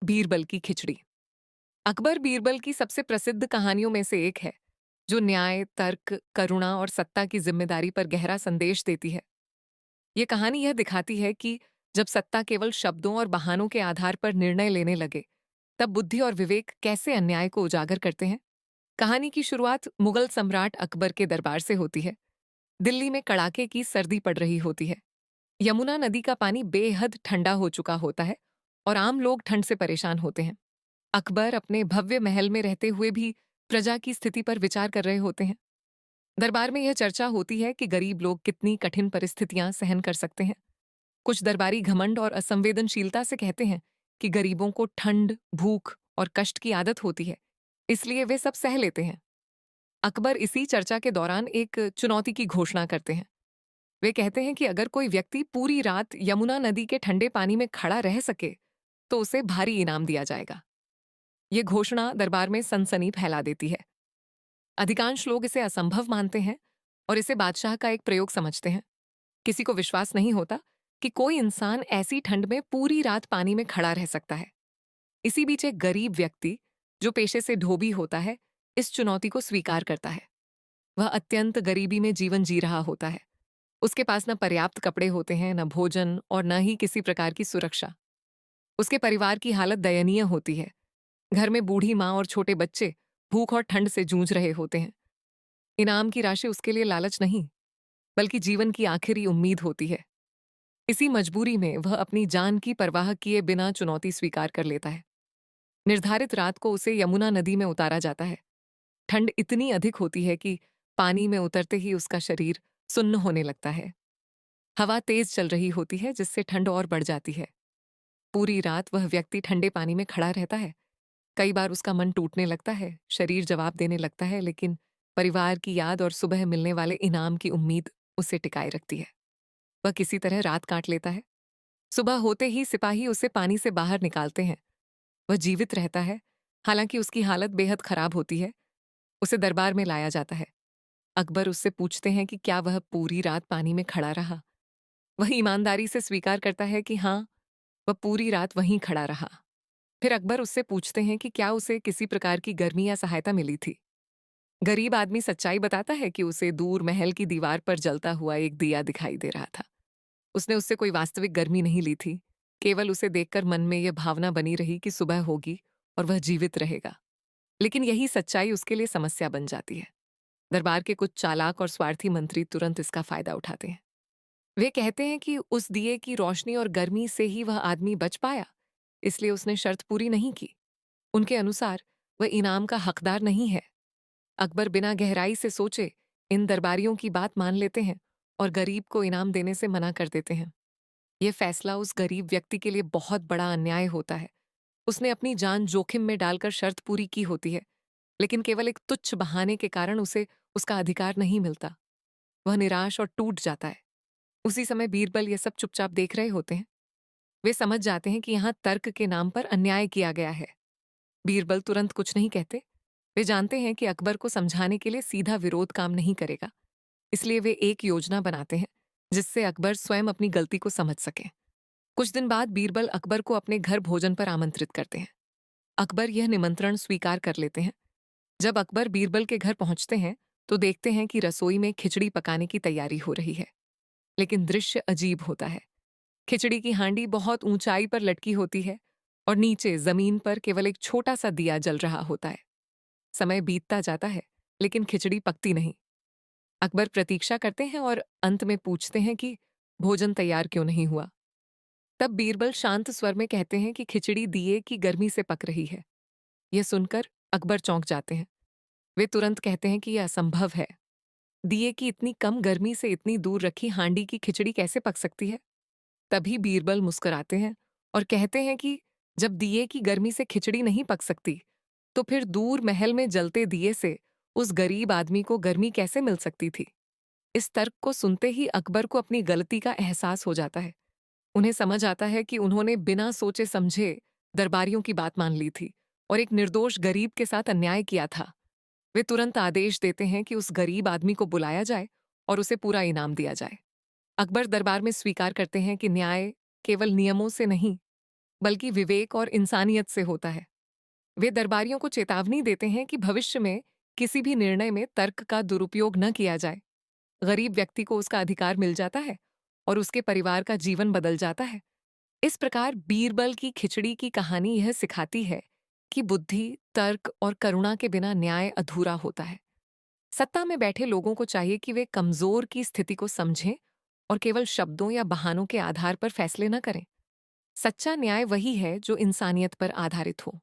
बीरबल की खिचड़ी। अकबर बीरबल की सबसे प्रसिद्ध कहानियों में से एक है, जो न्याय, तर्क, करुणा और सत्ता की जिम्मेदारी पर गहरा संदेश देती है। ये कहानी यह दिखाती है कि जब सत्ता केवल शब्दों और बहानों के आधार पर निर्णय लेने लगे, तब बुद्धि और विवेक कैसे अन्याय को उजागर करते हैं। कहानी की शुरुआत मुगल सम्राट अकबर के दरबार से होती है। दिल्ली में कड़ाके की सर्दी पड़ रही होती है। यमुना नदी का पानी बेहद ठंडा हो चुका होता है और आम लोग ठंड से परेशान होते हैं। अकबर अपने भव्य महल में रहते हुए भी प्रजा की स्थिति पर विचार कर रहे होते हैं। दरबार में यह चर्चा होती है कि गरीब लोग कितनी कठिन परिस्थितियां सहन कर सकते हैं। कुछ दरबारी घमंड और असंवेदनशीलता से कहते हैं कि गरीबों को ठंड, भूख और कष्ट की आदत होती है, इसलिए वे सब सह लेते हैं। अकबर इसी चर्चा के दौरान एक चुनौती की घोषणा करते हैं। वे कहते हैं कि अगर कोई व्यक्ति पूरी रात यमुना नदी के ठंडे पानी में खड़ा रह सके, तो उसे भारी इनाम दिया जाएगा। ये घोषणा दरबार में सनसनी फैला देती है। अधिकांश लोग इसे असंभव मानते हैं और इसे बादशाह का एक प्रयोग समझते हैं। किसी को विश्वास नहीं होता कि कोई इंसान ऐसी ठंड में पूरी रात पानी में खड़ा रह सकता है। इसी बीच एक गरीब व्यक्ति, जो पेशे से धोबी होता है, इस चुनौती को स्वीकार करता है। वह अत्यंत गरीबी में जीवन जी रहा होता है। उसके पास न पर्याप्त कपड़े होते हैं, न भोजन और न ही किसी प्रकार की सुरक्षा। उसके परिवार की हालत दयनीय होती है। घर में बूढ़ी माँ और छोटे बच्चे भूख और ठंड से जूझ रहे होते हैं। इनाम की राशि उसके लिए लालच नहीं, बल्कि जीवन की आखिरी उम्मीद होती है। इसी मजबूरी में वह अपनी जान की परवाह किए बिना चुनौती स्वीकार कर लेता है। निर्धारित रात को उसे यमुना नदी में उतारा जाता है। ठंड इतनी अधिक होती है कि पानी में उतरते ही उसका शरीर सुन्न होने लगता है। हवा तेज चल रही होती है, जिससे ठंड और बढ़ जाती है। पूरी रात वह व्यक्ति ठंडे पानी में खड़ा रहता है। कई बार उसका मन टूटने लगता है, शरीर जवाब देने लगता है, लेकिन परिवार की याद और सुबह मिलने वाले इनाम की उम्मीद उसे टिकाए रखती है। वह किसी तरह रात काट लेता है। सुबह होते ही सिपाही उसे पानी से बाहर निकालते हैं। वह जीवित रहता है, हालांकि उसकी हालत बेहद खराब होती है। उसे दरबार में लाया जाता है। अकबर उससे पूछते हैं कि क्या वह पूरी रात पानी में खड़ा रहा। वह ईमानदारी से स्वीकार करता है कि हाँ, वह पूरी रात वहीं खड़ा रहा। फिर अकबर उससे पूछते हैं कि क्या उसे किसी प्रकार की गर्मी या सहायता मिली थी। गरीब आदमी सच्चाई बताता है कि उसे दूर महल की दीवार पर जलता हुआ एक दिया दिखाई दे रहा था। उसने उससे कोई वास्तविक गर्मी नहीं ली थी, केवल उसे देखकर मन में यह भावना बनी रही कि सुबह होगी और वह जीवित रहेगा। लेकिन यही सच्चाई उसके लिए समस्या बन जाती है। दरबार के कुछ चालाक और स्वार्थी मंत्री तुरंत इसका फायदा उठाते हैं। वे कहते हैं कि उस दिए की रोशनी और गर्मी से ही वह आदमी बच पाया, इसलिए उसने शर्त पूरी नहीं की। उनके अनुसार वह इनाम का हकदार नहीं है। अकबर बिना गहराई से सोचे इन दरबारियों की बात मान लेते हैं और गरीब को इनाम देने से मना कर देते हैं। यह फैसला उस गरीब व्यक्ति के लिए बहुत बड़ा अन्याय होता है। उसने अपनी जान जोखिम में डालकर शर्त पूरी की होती है, लेकिन केवल एक तुच्छ बहाने के कारण उसे उसका अधिकार नहीं मिलता। वह निराश और टूट जाता है। उसी समय बीरबल ये सब चुपचाप देख रहे होते हैं। वे समझ जाते हैं कि यहाँ तर्क के नाम पर अन्याय किया गया है। बीरबल तुरंत कुछ नहीं कहते। वे जानते हैं कि अकबर को समझाने के लिए सीधा विरोध काम नहीं करेगा। इसलिए वे एक योजना बनाते हैं, जिससे अकबर स्वयं अपनी गलती को समझ सके। कुछ दिन बाद बीरबल अकबर को अपने घर भोजन पर आमंत्रित करते हैं। अकबर यह निमंत्रण स्वीकार कर लेते हैं। जब अकबर बीरबल के घर पहुंचते हैं, तो देखते हैं कि रसोई में खिचड़ी पकाने की तैयारी हो रही है। लेकिन दृश्य अजीब होता है। खिचड़ी की हांडी बहुत ऊंचाई पर लटकी होती है और नीचे जमीन पर केवल एक छोटा सा दिया जल रहा होता है। समय बीतता जाता है, लेकिन खिचड़ी पकती नहीं। अकबर प्रतीक्षा करते हैं और अंत में पूछते हैं कि भोजन तैयार क्यों नहीं हुआ। तब बीरबल शांत स्वर में कहते हैं कि खिचड़ी दिए की गर्मी से पक रही है। यह सुनकर अकबर चौंक जाते हैं। वे तुरंत कहते हैं कि यह असंभव है। दिए की इतनी कम गर्मी से इतनी दूर रखी हांडी की खिचड़ी कैसे पक सकती है। तभी बीरबल मुस्कुराते हैं और कहते हैं कि जब दिए की गर्मी से खिचड़ी नहीं पक सकती, तो फिर दूर महल में जलते दिए से उस गरीब आदमी को गर्मी कैसे मिल सकती थी। इस तर्क को सुनते ही अकबर को अपनी गलती का एहसास हो जाता है। उन्हें समझ आता है कि उन्होंने बिना सोचे समझे दरबारियों की बात मान ली थी और एक निर्दोष गरीब के साथ अन्याय किया था। वे तुरंत आदेश देते हैं कि उस गरीब आदमी को बुलाया जाए और उसे पूरा इनाम दिया जाए। अकबर दरबार में स्वीकार करते हैं कि न्याय केवल नियमों से नहीं, बल्कि विवेक और इंसानियत से होता है। वे दरबारियों को चेतावनी देते हैं कि भविष्य में किसी भी निर्णय में तर्क का दुरुपयोग न किया जाए। गरीब व्यक्ति को उसका अधिकार मिल जाता है और उसके परिवार का जीवन बदल जाता है। इस प्रकार बीरबल की खिचड़ी की कहानी यह सिखाती है कि बुद्धि, तर्क और करुणा के बिना न्याय अधूरा होता है। सत्ता में बैठे लोगों को चाहिए कि वे कमजोर की स्थिति को समझें और केवल शब्दों या बहानों के आधार पर फैसले न करें। सच्चा न्याय वही है जो इंसानियत पर आधारित हो।